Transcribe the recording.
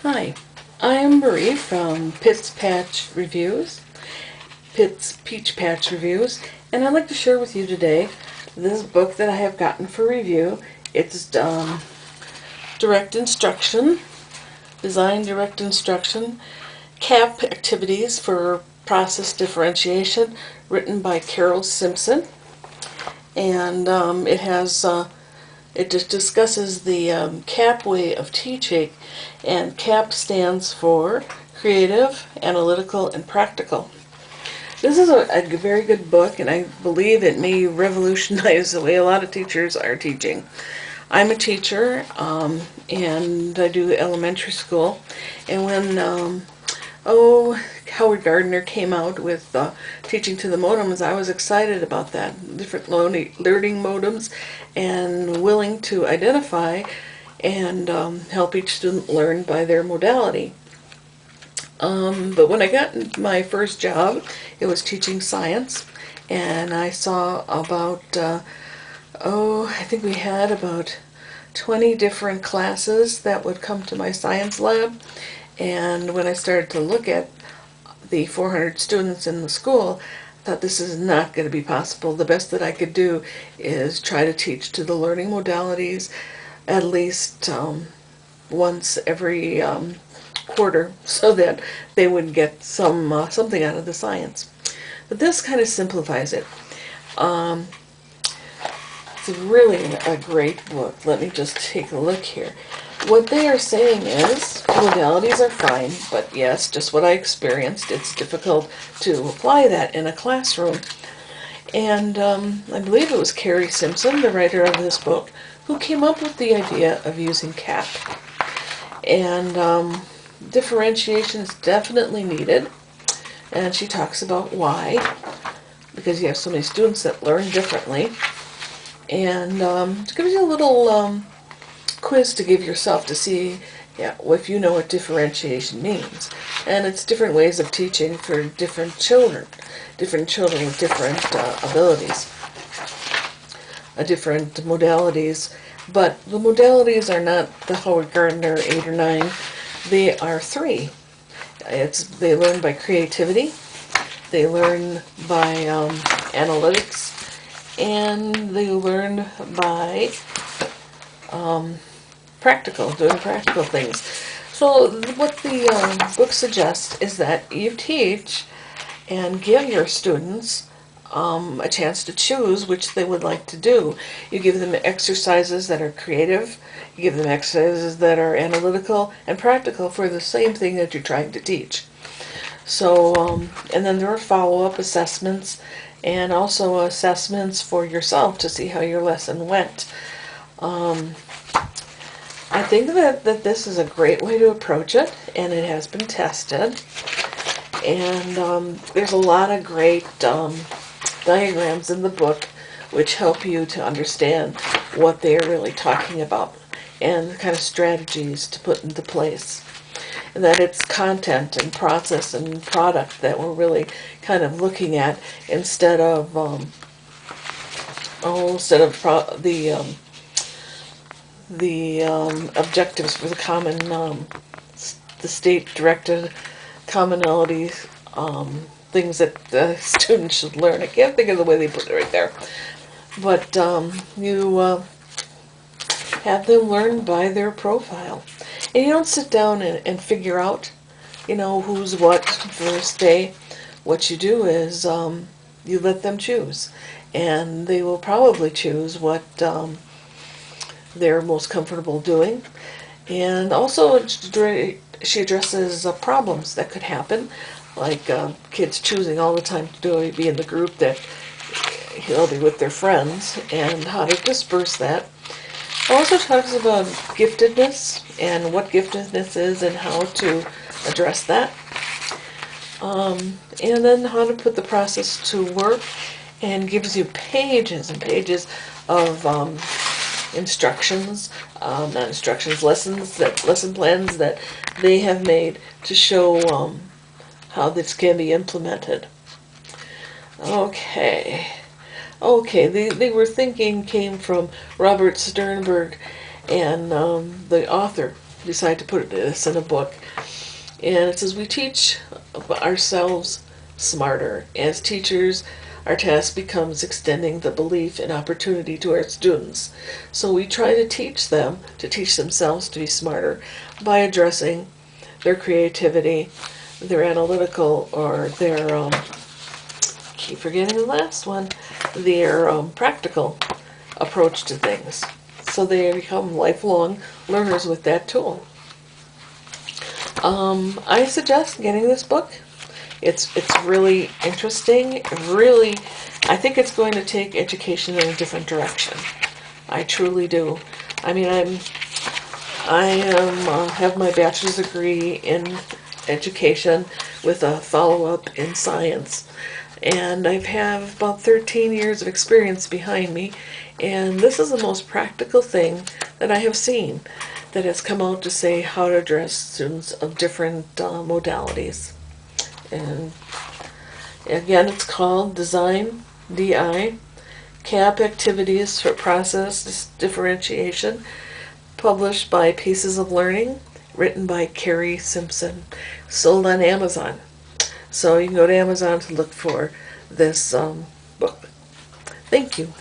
Hi, I'm Marie from Pitt's Peach Patch Reviews, and I'd like to share with you today this book that I have gotten for review. It's direct instruction, design direct instruction, CAP activities for process differentiation, written by Carol Simpson, and it just discusses the CAP way of teaching, and CAP stands for Creative, Analytical, and Practical. This is a very good book, and I believe it may revolutionize the way a lot of teachers are teaching. I'm a teacher, and I do elementary school, and when Howard Gardner came out with teaching to the modems, I was excited about that. Different learning modems, and willing to identify and help each student learn by their modality. But when I got my first job, it was teaching science, and I saw about, I think we had about 20 different classes that would come to my science lab. And when I started to look at the 400 students in the school, I thought this is not going to be possible. The best that I could do is try to teach to the learning modalities at least once every quarter, so that they would get something out of the science. But this kind of simplifies it. It's really a great book. Let me just take a look here. What they are saying is modalities are fine, but yes, just what I experienced, it's difficult to apply that in a classroom. And I believe it was Carrie Simpson, the writer of this book, who came up with the idea of using CAP. And differentiation is definitely needed, and she talks about why, because you have so many students that learn differently. And it gives you a little quiz to give yourself to see if you know what differentiation means. And it's different ways of teaching for different children with different abilities, different modalities. But the modalities are not the Howard Gardner 8 or 9. They are 3. They learn by creativity, they learn by analytics, and they learn by doing practical things. So what the book suggests is that you teach and give your students a chance to choose which they would like to do. You give them exercises that are creative, you give them exercises that are analytical and practical for the same thing that you're trying to teach. So, and then there are follow-up assessments, and also assessments for yourself to see how your lesson went. I think that this is a great way to approach it, and it has been tested. And there's a lot of great diagrams in the book which help you to understand what they are really talking about and the kind of strategies to put into place. And that it's content and process and product that we're really kind of looking at, instead of the objectives for the state-directed commonalities, things that the students should learn. I can't think of the way they put it right there. But you have them learn by their profile. And you don't sit down and figure out, who's what first day. What you do is you let them choose. And they will probably choose what they're most comfortable doing. And also she addresses problems that could happen, like kids choosing all the time to be in the group that they'll be with their friends, and how to disperse that. Also talks about giftedness and what giftedness is and how to address that. And then how to put the process to work, and gives you pages and pages of lesson plans that they have made to show how this can be implemented. Okay, they were thinking came from Robert Sternberg, and the author decided to put this in a book. And it says, we teach ourselves smarter. As teachers, our task becomes extending the belief and opportunity to our students. So we try to teach them to teach themselves to be smarter by addressing their creativity, their analytical, or their, keep forgetting the last one, their practical approach to things. So they become lifelong learners with that tool. I suggest getting this book. It's really interesting. Really, I think it's going to take education in a different direction. I truly do. I mean, I have my bachelor's degree in education with a follow-up in science, and I've have about 13 years of experience behind me, and this is the most practical thing that I have seen that has come out to say how to address students of different modalities. And again, it's called DesignDI, CAP Activities for Process Differentiation, published by Pieces of Learning, written by Carrie Simpson, sold on Amazon. So you can go to Amazon to look for this book. Thank you.